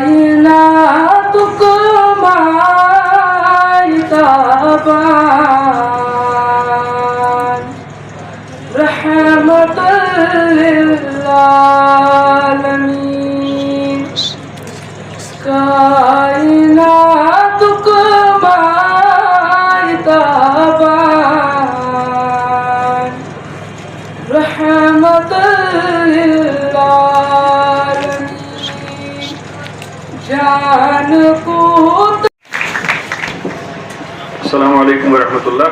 कायनात को मारिताबान रहमतल लिल आलमीन कायनात को मारिताबान रहमतल लिल आलमीन जान को अस्सलामु अलैकुम वरहमतुल्लाह।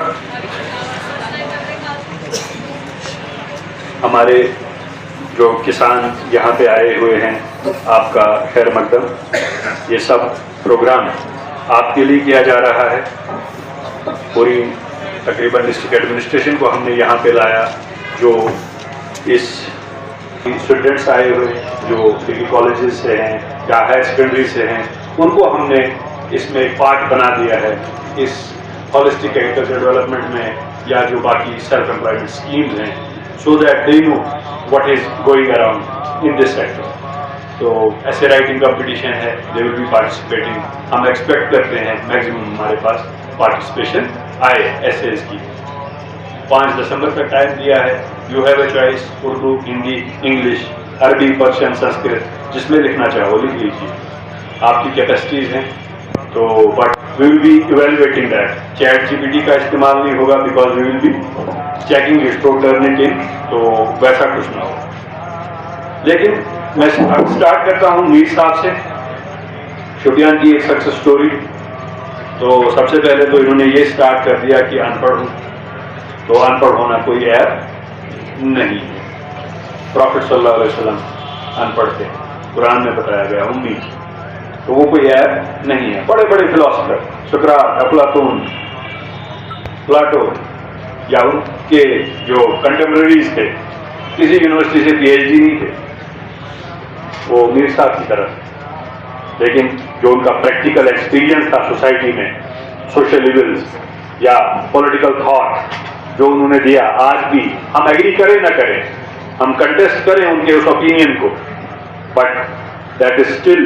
हमारे जो किसान यहाँ पे आए हुए हैं, आपका खैर मकदम। ये सब प्रोग्राम आपके लिए किया जा रहा है। पूरी तकरीबन डिस्ट्रिक्ट एडमिनिस्ट्रेशन को हमने यहाँ पे लाया। जो इस स्टूडेंट्स आए हुए जो डिग्री कॉलेजेस से हैं या हायर सेकेंडरी से हैं, उनको हमने इसमें एक पार्ट बना दिया है इस होलिस्टिक एग्रीकल्चर डेवलपमेंट में या जो बाकी सेल्फ एम्प्लॉयमेंट स्कीम्स हैं, so that they know what is going around in this sector. तो ऐसे राइटिंग कंपटीशन है, दे विल बी पार्टिसिपेटिंग। हम एक्सपेक्ट करते हैं मैक्सिमम हमारे पास पार्टिसिपेशन आए एसेज की। 5 दिसंबर तक टाइम दिया है। You have a choice, Urdu, Hindi, English, अरबी, पर्शियन, संस्कृत, जिसमें लिखना चाहो लिख लीजिए। आपकी कैपेसिटीज हैं। तो but we will be evaluating that. ChatGPT का इस्तेमाल नहीं होगा because we will be checking it to turn it in, तो वैसा कुछ ना हो। लेकिन मैं स्टार्ट करता हूँ मीर साहब से। शुपियान की एक सक्सेस स्टोरी। तो सबसे पहले तो इन्होंने ये स्टार्ट कर दिया कि अनपढ़ हूँ। तो अनपढ़ होना कोई ऐप नहीं है। प्रॉफिट सल्लल्लाहु अलैहि वसल्लम अनपढ़ थे, कुरान में बताया गया उम्मी। तो वो कोई ऐप नहीं है। बड़े बड़े फिलोसफर सुकरात, अफलातून, प्लाटो या उनके जो कंटेम्पररीज थे, किसी यूनिवर्सिटी से पीएचडी नहीं थे, वो मीर साहब की तरफ। लेकिन जो उनका प्रैक्टिकल एक्सपीरियंस था सोसाइटी में, सोशल इविल्स या पॉलिटिकल थॉट जो उन्होंने दिया, आज भी हम एग्री करें ना करें, हम कंटेस्ट करें उनके उस ओपिनियन को, but that is still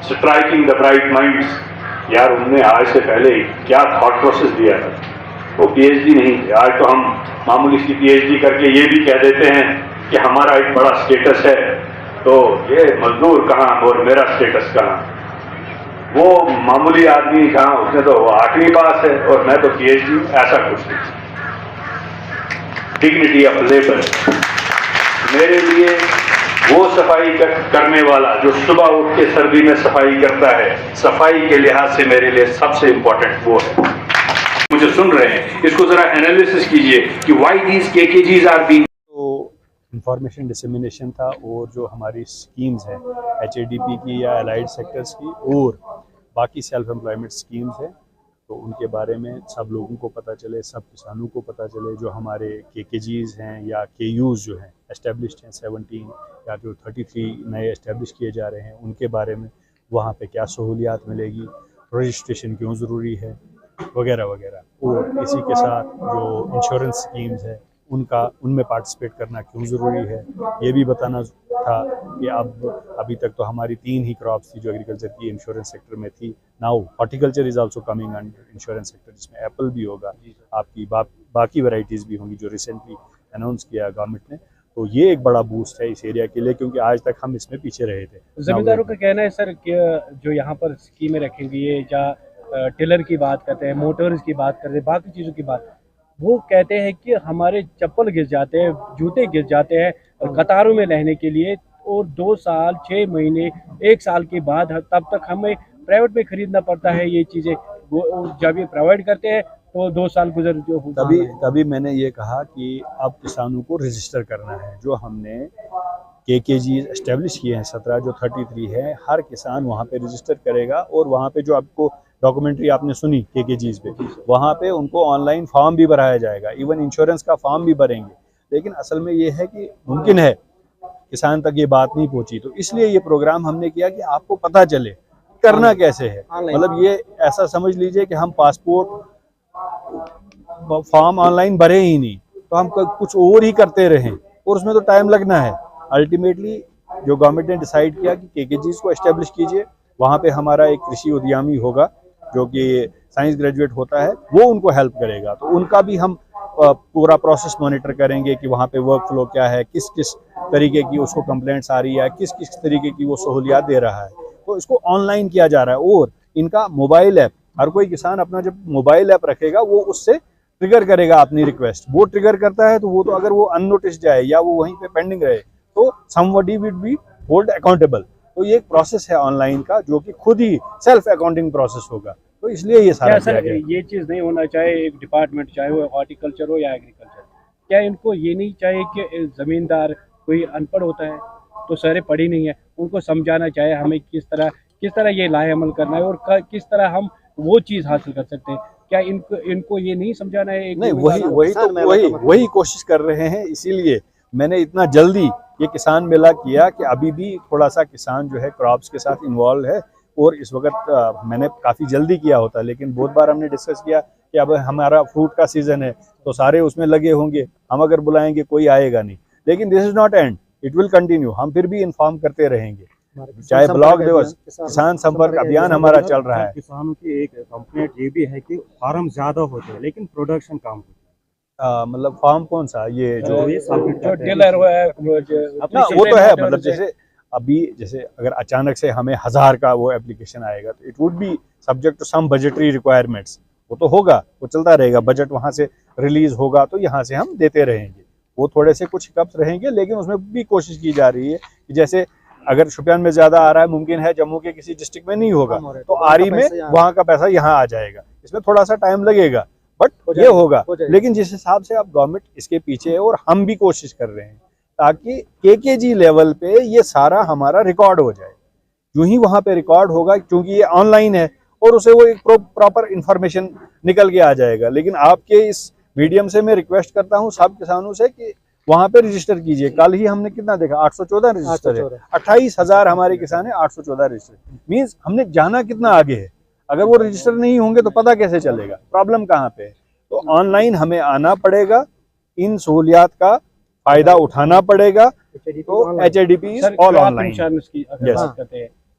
striking the bright minds. यार उन्होंने आज से पहले क्या थॉट प्रोसेस दिया था। वो पीएचडी नहीं थे। आज तो हम मामूली सी पीएचडी करके ये भी कह देते हैं कि हमारा एक बड़ा स्टेटस है, तो ये मजदूर कहाँ और मेरा स्टेटस कहाँ। वो मामूली आदमी कहाँ, उसने तो 8वीं पास है और मैं तो पीएचडी। ऐसा कुछ नहीं। डिग्निटी ऑफ लेबर मेरे लिए वो सफाई करने वाला जो सुबह उठ के सर्दी में सफाई करता है, सफाई के लिहाज से मेरे लिए सबसे इंपॉर्टेंट वो है। मुझे सुन रहे हैं, इसको जरा एनालिसिस कीजिए कि व्हाई दीज केकेजीज आर बीइंग। तो इंफॉर्मेशन डिसेमिनेशन था और जो हमारी स्कीम्स हैं एचएडीपी की या एलाइड सेक्टर्स की और बाकी सेल्फ एम्प्लॉयमेंट स्कीम्स हैं, तो उनके बारे में सब लोगों को पता चले, सब किसानों को पता चले। जो हमारे केकेजीज हैं या केयूज़ जो हैं एस्टेब्लिश्ड हैं 17 या जो 33 नए एस्टेब्लिश किए जा रहे हैं, उनके बारे में वहाँ पे क्या सहूलियात मिलेगी, रजिस्ट्रेशन क्यों ज़रूरी है, वगैरह वगैरह। और इसी के साथ जो इंश्योरेंस स्कीम्स हैं उनमें पार्टिसिपेट करना क्यों ज़रूरी है, ये भी बताना था कि अभी तक तो हमारी 3 ही क्रॉप्स थी जो एग्रीकल्चर की इंश्योरेंस सेक्टर में थी। Now horticulture is also coming under insurance sector, जिसमें एप्पल भी होगा, आपकी बाकी वैरायटीज़ भी होंगी जो रिसेंटली अनाउंस किया गवर्नमेंट ने। तो ये एक बड़ा बूस्ट है इस एरिया के लिए, क्योंकि आज तक हम इसमें पीछे रहे थे। जमींदारों का कहना है सर कि जो यहाँ पर स्कीमें रखी हुई है, या टिलर की बात करते हैं, मोटर्स की बात करते हैं, बाकी चीज़ों की बात, वो कहते हैं कि हमारे चप्पल गिर जाते हैं, जूते गिर जाते हैं कतारों में रहने के लिए, और 2 साल 6 महीने 1 साल के बाद तब तक हमें प्राइवेट में खरीदना पड़ता है ये चीज़ें। जब ये प्रोवाइड करते हैं तो 2 साल गुजर जो तभी मैंने ये कहा कि अब किसानों को रजिस्टर करना है। जो हमने केकेजी एस्टेब्लिश किए हैं 17, जो 33 है, हर किसान वहाँ पे रजिस्टर करेगा और वहाँ पे जो आपको डॉक्यूमेंट्री आपने सुनी केकेजीज पे, वहाँ पे उनको ऑनलाइन फॉर्म भी भराया जाएगा, इवन इंश्योरेंस का फॉर्म भी भरेंगे। लेकिन असल में ये है कि मुमकिन है किसान तक ये बात नहीं पहुंची, तो इसलिए ये प्रोग्राम हमने किया कि आपको पता चले करना कैसे है। मतलब ये ऐसा समझ लीजिए कि हम पासपोर्ट फॉर्म ऑनलाइन भरे ही नहीं, तो हम कुछ और ही करते रहें और उसमें तो टाइम लगना है। अल्टीमेटली जो गवर्नमेंट ने डिसाइड किया कि केकेजीज को एस्टेब्लिश कीजिए, वहाँ पे हमारा एक कृषि उद्यमी होगा जो कि साइंस ग्रेजुएट होता है, वो उनको हेल्प करेगा। तो उनका भी हम पूरा प्रोसेस मॉनिटर करेंगे कि वहाँ पे वर्क फ्लो क्या है, किस किस तरीके की उसको कंप्लेंट्स आ रही है, किस किस तरीके की वो सहूलियात दे रहा है। तो इसको ऑनलाइन किया जा रहा है। और इनका मोबाइल ऐप, हर कोई किसान अपना जब मोबाइल ऐप रखेगा वो उससे ट्रिगर करेगा अपनी रिक्वेस्ट। वो ट्रिगर करता है तो वो तो अगर वो अननोटिस जाए या वो वहीं पे पेंडिंग रहे तो somebody will be hold accountable. तो ये एक प्रोसेस है ऑनलाइन का जो कि खुद ही सेल्फ अकाउंटिंग प्रोसेस होगा। तो इसलिए ये सारा क्या सर ये चीज़ नहीं होना चाहिए एक डिपार्टमेंट, चाहे वो हॉर्टिकल्चर हो या एग्रीकल्चर, क्या इनको ये नहीं चाहिए कि ज़मींदार कोई अनपढ़ होता है तो सारे पढ़ी नहीं है, उनको समझाना चाहिए हमें किस तरह ये लाहे अमल करना है और किस तरह हम वो चीज़ हासिल कर सकते हैं? क्या इनको ये नहीं समझाना है? नहीं, वही कोशिश कर रहे हैं। इसीलिए मैंने इतना जल्दी ये किसान मेला किया कि अभी भी थोड़ा सा किसान जो है क्रॉप्स के साथ इन्वॉल्व है। और इस वक्त मैंने काफ़ी जल्दी किया होता, लेकिन बहुत बार हमने डिस्कस किया कि अब हमारा फ्रूट का सीज़न है तो सारे उसमें लगे होंगे, हम अगर बुलाएंगे कोई आएगा नहीं। लेकिन this is not and, it will continue. हम फिर भी इन्फॉर्म करते रहेंगे, चाहे ब्लॉक दिवस, किसान संपर्क अभियान हमारा चल रहा है। किसानों की एक कंप्लेंट ये भी है कि फार्म ज़्यादा होते हैं लेकिन प्रोडक्शन कम होती है। मतलब फार्म कौन सा, ये जो डीलर है वो तो है। मतलब जैसे अगर अचानक से हमें 1000 का वो एप्लीकेशन आएगा तो it would be subject to some budgetary requirements. वो तो होगा, वो चलता रहेगा, बजट वहाँ से रिलीज होगा तो यहाँ से हम देते रहेंगे। वो थोड़े से कुछ हिकअप्स रहेंगे, लेकिन उसमें भी कोशिश की जा रही है कि जैसे अगर शुपियान में ज्यादा आ रहा है, मुमकिन है जम्मू के किसी डिस्ट्रिक्ट में नहीं होगा तो आरी में वहाँ का पैसा यहाँ आ जाएगा। इसमें थोड़ा सा टाइम लगेगा बट ये होगा। लेकिन जिस हिसाब से अब गवर्नमेंट इसके पीछे है और हम भी कोशिश कर रहे हैं ताकि केकेजी लेवल पे ये सारा हमारा रिकॉर्ड हो जाए। यूं ही वहाँ पे रिकॉर्ड होगा क्योंकि ये ऑनलाइन है और उसे वो एक प्रॉपर इंफॉर्मेशन निकल के आ जाएगा। लेकिन आपके इस मीडियम से मैं रिक्वेस्ट करता हूँ सब किसानों से कि वहाँ पे रजिस्टर कीजिए। कल ही हमने कितना देखा, 814 रजिस्टर है, 28,000 हमारे किसान है, 814 रजिस्टर। मीन्स हमने जाना कितना आगे है। अगर वो रजिस्टर नहीं होंगे तो पता कैसे चलेगा प्रॉब्लम कहाँ पे है। तो ऑनलाइन हमें आना पड़ेगा, इन सहूलियात का फायदा उठाना पड़ेगा। तो HADP इज ऑल ऑनलाइन।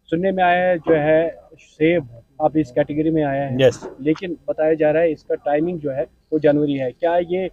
सुनने में आया है जो है सेब आप इस कैटेगरी में आया है, लेकिन बताया जा रहा है इसका टाइमिंग जो है वो जनवरी है। क्या ये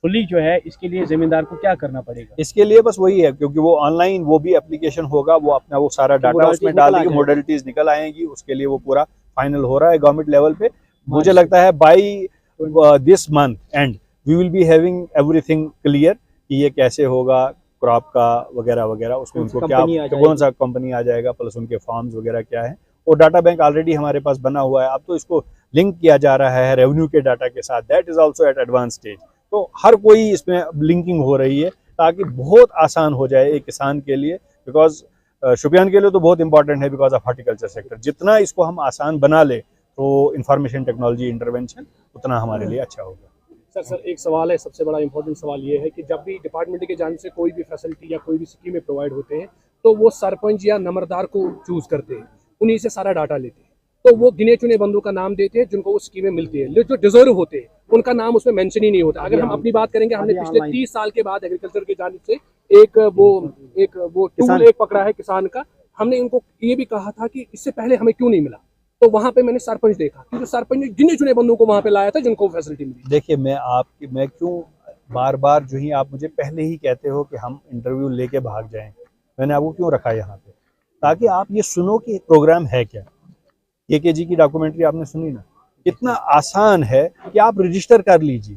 फुली जो है इसके लिए जमींदार को क्या करना पड़ेगा? इसके लिए बस वही है, क्योंकि वो ऑनलाइन वो भी एप्लीकेशन होगा, वो अपना वो सारा डाटा उसमें डाल देंगे, मॉडलिटीज निकल आएंगी, उसके लिए वो पूरा फाइनल हो रहा है गवर्नमेंट लेवल पे। मुझे लगता है by this month end we will be having everything clear कि ये कैसे होगा, क्रॉप का वगैरह वगैरह, उसमें उनको क्या कौन सा कंपनी आ जाएगा, प्लस उनके फॉर्म्स वगैरह क्या है। और डाटा बैंक ऑलरेडी हमारे पास बना हुआ है, अब तो इसको लिंक किया जा रहा है रेवेन्यू के डाटा के साथ, that is also eight advance stage. तो हर कोई इसमें लिंकिंग हो रही है ताकि बहुत आसान हो जाए एक किसान के लिए। बिकॉज शुपियान के लिए तो बहुत इंपॉर्टेंट है बिकॉज ऑफ हॉर्टिकल्चर सेक्टर। जितना इसको हम आसान बना ले तो इंफॉर्मेशन टेक्नोलॉजी इंटरवेंशन उतना हमारे लिए अच्छा होगा। सर एक सवाल है, सबसे बड़ा इंपॉर्टेंट सवाल ये है कि जब भी डिपार्टमेंट के जाने से कोई भी फैसिलिटी या कोई भी स्कीमें प्रोवाइड होते हैं तो वो सरपंच या नंबरदार को चूज करते हैं, उन्हीं से सारा डाटा लेते हैं। तो वो गिने चुने बंदों का नाम देते हैं जिनको वो स्कीमें मिलती है, जो डिजर्व होते हैं उनका नाम उसमें मेंशन ही नहीं होता। अगर हम अपनी बात करेंगे, हमने पिछले 30 साल के बाद एग्रीकल्चर की जानिब से एक वो टूल एक पकड़ा है किसान का। हमने उनको ये भी कहा था कि इससे पहले हमें क्यों नहीं मिला, तो वहां पे मैंने सरपंच देखा, क्योंकि सरपंच ने गिने चुने बंदों को वहां पे लाया था जिनको फैसिलिटी मिली। देखिए मैं क्यों बार बार जो ही आप मुझे पहले ही कहते हो कि हम इंटरव्यू लेके भाग जाएं, मैंने आपको क्यों रखा यहाँ पे, ताकि आप ये सुनो कि प्रोग्राम है क्या। केकेजी की डॉक्यूमेंट्री आपने सुनी ना, कितना आसान है कि आप रजिस्टर कर लीजिए,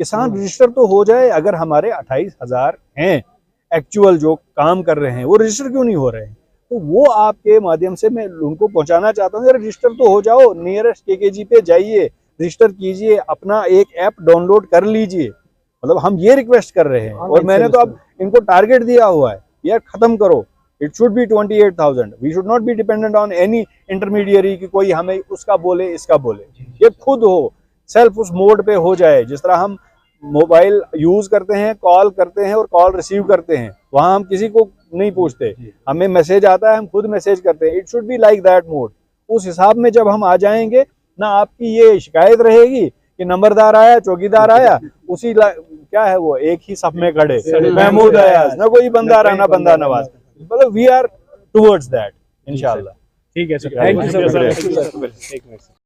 किसान रजिस्टर तो हो जाए। अगर हमारे 28,000 हैं एक्चुअल जो काम कर रहे हैं, वो रजिस्टर क्यों नहीं हो रहे हैं, तो वो आपके माध्यम से मैं उनको पहुंचाना चाहता हूँ। रजिस्टर तो हो जाओ, नियरेस्ट केकेजी पे जाइए, रजिस्टर कीजिए, अपना एक ऐप डाउनलोड कर लीजिए। मतलब हम ये रिक्वेस्ट कर रहे हैं और मैंने तो अब इनको टारगेट दिया हुआ है, यार खत्म करो। It should be 28,000। We should not be dependent on any intermediary कि कोई हमें उसका बोले इसका बोले, ये खुद हो, सेल्फ उस मोड पे हो जाए। जिस तरह हम मोबाइल यूज करते हैं, कॉल करते हैं और कॉल रिसीव करते हैं, वहां हम किसी को नहीं पूछते, हमें मैसेज आता है, हम खुद मैसेज करते हैं। It should be like that mode. उस हिसाब में जब हम आ जाएंगे ना, आपकी ये शिकायत रहेगी कि नंबरदार आया, चौकीदार आया, उसी क्या है वो एक ही सफ में खड़े, महमूद अयाज, ना कोई बंदा रहा ना बंदा नवाज। मतलब वी आर टुवर्ड्स दैट इंशाल्लाह। ठीक है sir, thank thank you you sir. Sir.